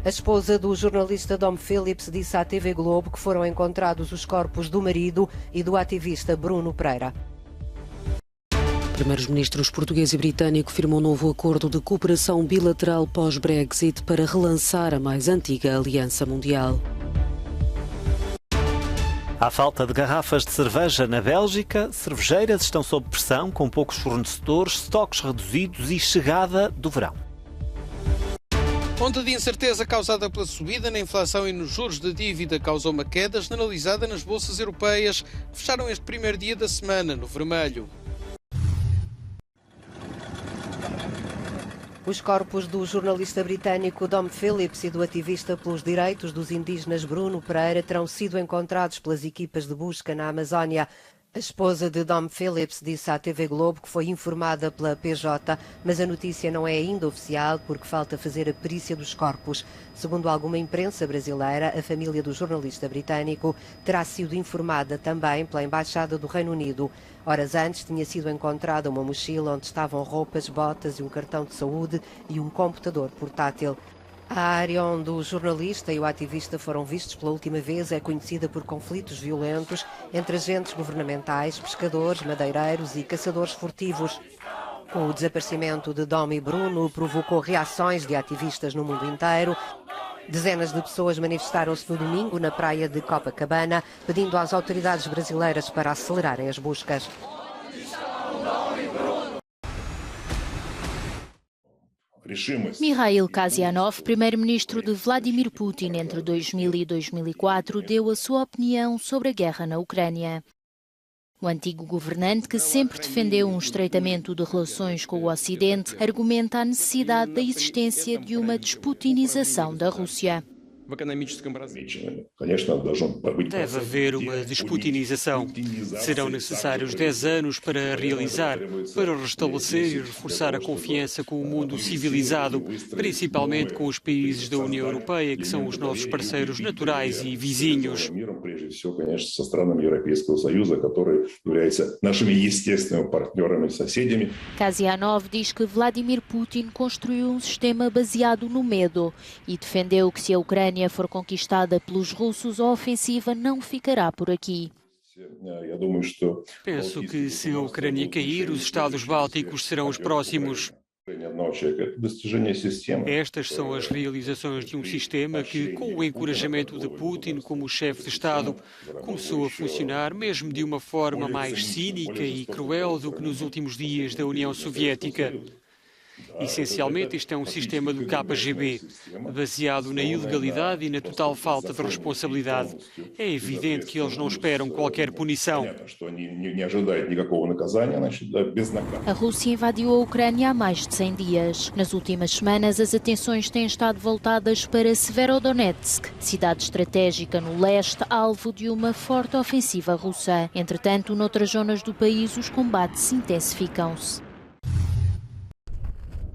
A esposa do jornalista Dom Phillips disse à TV Globo que foram encontrados os corpos do marido e do ativista Bruno Pereira. Primeiros ministros português e britânico firmam um novo acordo de cooperação bilateral pós-Brexit para relançar a mais antiga aliança mundial. Há falta de garrafas de cerveja na Bélgica, cervejeiras estão sob pressão, com poucos fornecedores, estoques reduzidos e chegada do verão. Onda de incerteza causada pela subida na inflação e nos juros da dívida causou uma queda generalizada nas bolsas europeias, que fecharam este primeiro dia da semana no vermelho. Os corpos do jornalista britânico Dom Phillips e do ativista pelos direitos dos indígenas Bruno Pereira terão sido encontrados pelas equipas de busca na Amazónia. A esposa de Dom Phillips disse à TV Globo que foi informada pela PJ, mas a notícia não é ainda oficial porque falta fazer a perícia dos corpos. Segundo alguma imprensa brasileira, a família do jornalista britânico terá sido informada também pela Embaixada do Reino Unido. Horas antes tinha sido encontrada uma mochila onde estavam roupas, botas e um cartão de saúde e um computador portátil. A área onde o jornalista e o ativista foram vistos pela última vez é conhecida por conflitos violentos entre agentes governamentais, pescadores, madeireiros e caçadores furtivos. Com o desaparecimento de Dom e Bruno, provocou reações de ativistas no mundo inteiro. Dezenas de pessoas manifestaram-se no domingo na praia de Copacabana, pedindo às autoridades brasileiras para acelerarem as buscas. Mikhail Kasianov, primeiro-ministro de Vladimir Putin entre 2000 e 2004, deu a sua opinião sobre a guerra na Ucrânia. O antigo governante, que sempre defendeu um estreitamento de relações com o Ocidente, argumenta a necessidade da existência de uma desputinização da Rússia. Deve haver uma desputinização. Serão necessários 10 anos para realizar, para restabelecer e reforçar a confiança com o mundo civilizado, principalmente com os países da União Europeia, que são os nossos parceiros naturais e vizinhos. Kasianov diz que Vladimir Putin construiu um sistema baseado no medo e defendeu que se a Ucrânia for conquistada pelos russos, a ofensiva não ficará por aqui. Penso que se a Ucrânia cair, os Estados Bálticos serão os próximos. Estas são as realizações de um sistema que, com o encorajamento de Putin como chefe de Estado, começou a funcionar mesmo de uma forma mais cínica e cruel do que nos últimos dias da União Soviética. Essencialmente, este é um sistema do KGB, baseado na ilegalidade e na total falta de responsabilidade. É evidente que eles não esperam qualquer punição. A Rússia invadiu a Ucrânia há mais de 100 dias. Nas últimas semanas, as atenções têm estado voltadas para Severodonetsk, cidade estratégica no leste, alvo de uma forte ofensiva russa. Entretanto, noutras zonas do país, os combates intensificam-se.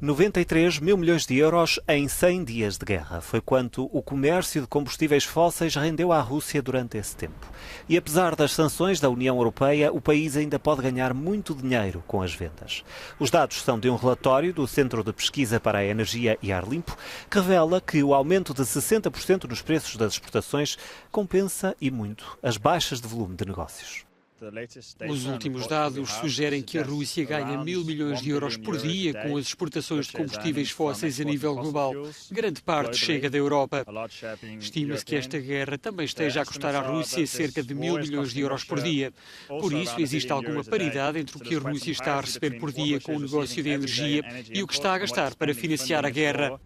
93 mil milhões de euros em 100 dias de guerra. Foi quanto o comércio de combustíveis fósseis rendeu à Rússia durante esse tempo. E apesar das sanções da União Europeia, o país ainda pode ganhar muito dinheiro com as vendas. Os dados são de um relatório do Centro de Pesquisa para a Energia e Ar Limpo, que revela que o aumento de 60% nos preços das exportações compensa e muito as baixas de volume de negócios. Os últimos dados sugerem que a Rússia ganha 1.000 milhões de euros por dia com as exportações de combustíveis fósseis a nível global. Grande parte chega da Europa. Estima-se que esta guerra também esteja a custar à Rússia cerca de 1.000 milhões de euros por dia. Por isso, existe alguma paridade entre o que a Rússia está a receber por dia com o negócio de energia e o que está a gastar para financiar a guerra.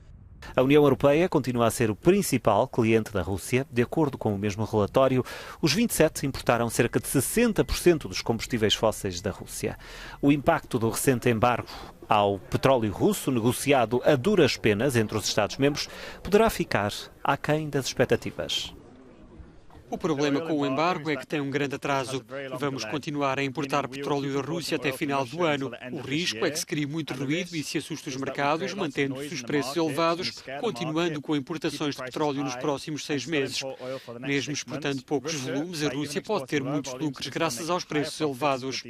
A União Europeia continua a ser o principal cliente da Rússia. De acordo com o mesmo relatório, os 27 importaram cerca de 60% dos combustíveis fósseis da Rússia. O impacto do recente embargo ao petróleo russo, negociado a duras penas entre os Estados-membros, poderá ficar aquém das expectativas. O problema com o embargo é que tem um grande atraso. Vamos continuar a importar petróleo da Rússia até final do ano. O risco é que se crie muito ruído e se assuste os mercados, mantendo-se os preços elevados, continuando com importações de petróleo nos próximos 6 meses. Mesmo exportando poucos volumes, a Rússia pode ter muitos lucros graças aos preços elevados.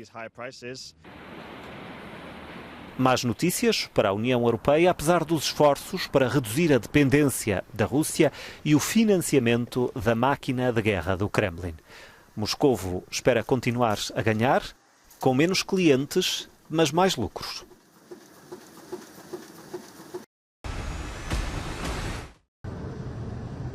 Más notícias para a União Europeia, apesar dos esforços para reduzir a dependência da Rússia e o financiamento da máquina de guerra do Kremlin. Moscovo espera continuar a ganhar, com menos clientes, mas mais lucros.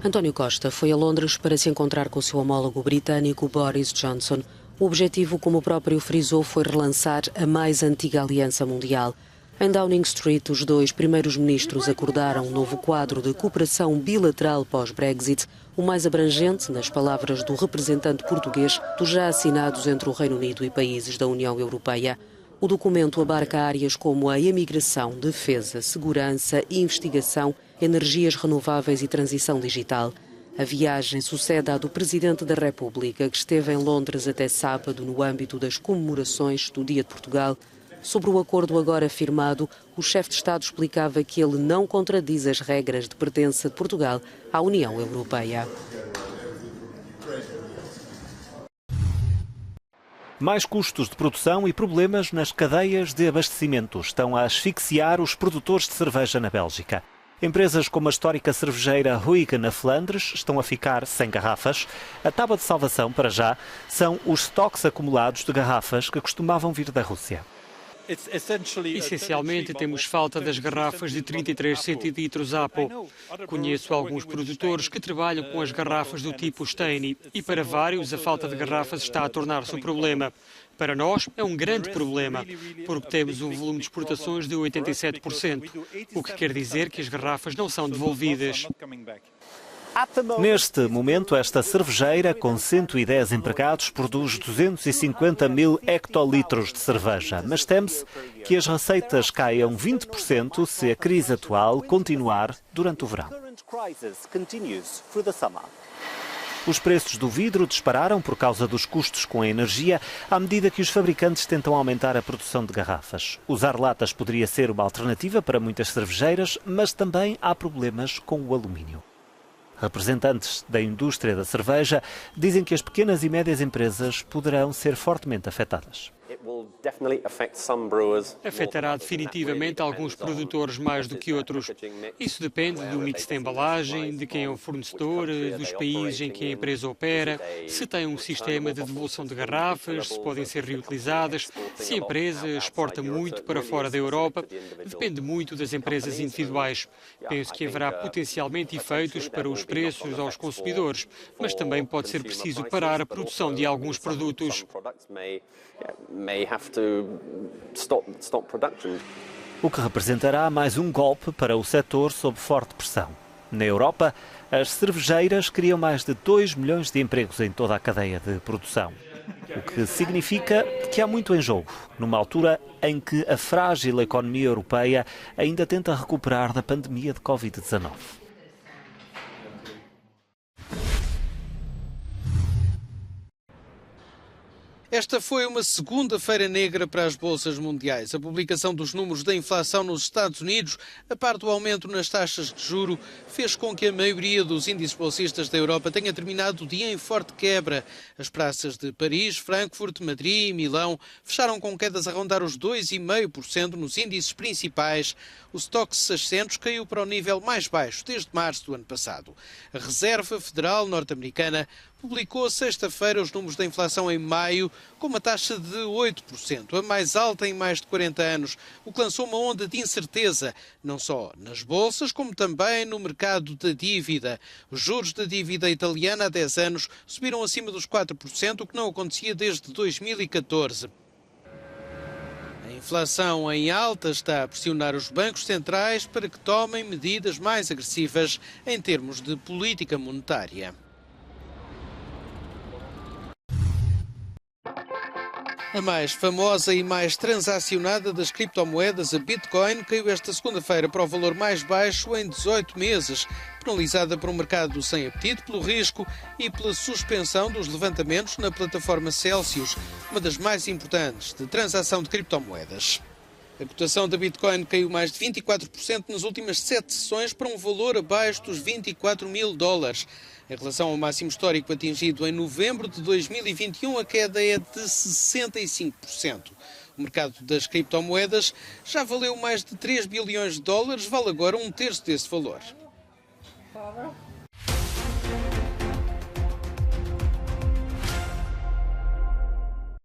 António Costa foi a Londres para se encontrar com o seu homólogo britânico Boris Johnson. O objetivo, como o próprio frisou, foi relançar a mais antiga aliança mundial. Em Downing Street, os dois primeiros ministros acordaram um novo quadro de cooperação bilateral pós-Brexit, o mais abrangente, nas palavras do representante português, dos já assinados entre o Reino Unido e países da União Europeia. O documento abarca áreas como a imigração, defesa, segurança, investigação, energias renováveis e transição digital. A viagem sucede à do Presidente da República, que esteve em Londres até sábado no âmbito das comemorações do Dia de Portugal. Sobre o acordo agora firmado, o chefe de Estado explicava que ele não contradiz as regras de pertença de Portugal à União Europeia. Mais custos de produção e problemas nas cadeias de abastecimento estão a asfixiar os produtores de cerveja na Bélgica. Empresas como a histórica cervejeira Huygen na Flandres estão a ficar sem garrafas. A tábua de salvação, para já, são os estoques acumulados de garrafas que costumavam vir da Rússia. Essencialmente, temos falta das garrafas de 33 centilitros Apple. Conheço alguns produtores que trabalham com as garrafas do tipo Steyny e para vários a falta de garrafas está a tornar-se um problema. Para nós é um grande problema, porque temos um volume de exportações de 87%, o que quer dizer que as garrafas não são devolvidas. Neste momento, esta cervejeira, com 110 empregados, produz 250 mil hectolitros de cerveja, mas teme-se que as receitas caiam 20% se a crise atual continuar durante o verão. Os preços do vidro dispararam por causa dos custos com a energia, à medida que os fabricantes tentam aumentar a produção de garrafas. Usar latas poderia ser uma alternativa para muitas cervejeiras, mas também há problemas com o alumínio. Representantes da indústria da cerveja dizem que as pequenas e médias empresas poderão ser fortemente afetadas. Afetará definitivamente alguns produtores mais do que outros. Isso depende do mix de embalagem, de quem é o fornecedor, dos países em que a empresa opera, se tem um sistema de devolução de garrafas, se podem ser reutilizadas, se a empresa exporta muito para fora da Europa. Depende muito das empresas individuais. Penso que haverá potencialmente efeitos para os preços aos consumidores, mas também pode ser preciso parar a produção de alguns produtos. O que representará mais um golpe para o setor sob forte pressão. Na Europa, as cervejeiras criam mais de 2 milhões de empregos em toda a cadeia de produção, o que significa que há muito em jogo, numa altura em que a frágil economia europeia ainda tenta recuperar da pandemia de Covid-19. Esta foi uma segunda-feira negra para as bolsas mundiais. A publicação dos números da inflação nos Estados Unidos, a par do aumento nas taxas de juro, fez com que a maioria dos índices bolsistas da Europa tenha terminado o dia em forte quebra. As praças de Paris, Frankfurt, Madrid e Milão fecharam com quedas a rondar os 2,5% nos índices principais. O Stoxx 600 caiu para o nível mais baixo desde março do ano passado. A Reserva Federal norte-americana publicou sexta-feira os números da inflação em maio, com uma taxa de 8%, a mais alta em mais de 40 anos, o que lançou uma onda de incerteza, não só nas bolsas, como também no mercado da dívida. Os juros da dívida italiana há 10 anos subiram acima dos 4%, o que não acontecia desde 2014. A inflação em alta está a pressionar os bancos centrais para que tomem medidas mais agressivas em termos de política monetária. A mais famosa e mais transacionada das criptomoedas, a Bitcoin, caiu esta segunda-feira para o valor mais baixo em 18 meses, penalizada por um mercado sem apetite pelo risco e pela suspensão dos levantamentos na plataforma Celsius, uma das mais importantes de transação de criptomoedas. A cotação da Bitcoin caiu mais de 24% nas últimas 7 sessões para um valor abaixo dos $24.000. Em relação ao máximo histórico atingido em novembro de 2021, a queda é de 65%. O mercado das criptomoedas já valeu mais de 3 bilhões de dólares, vale agora um terço desse valor.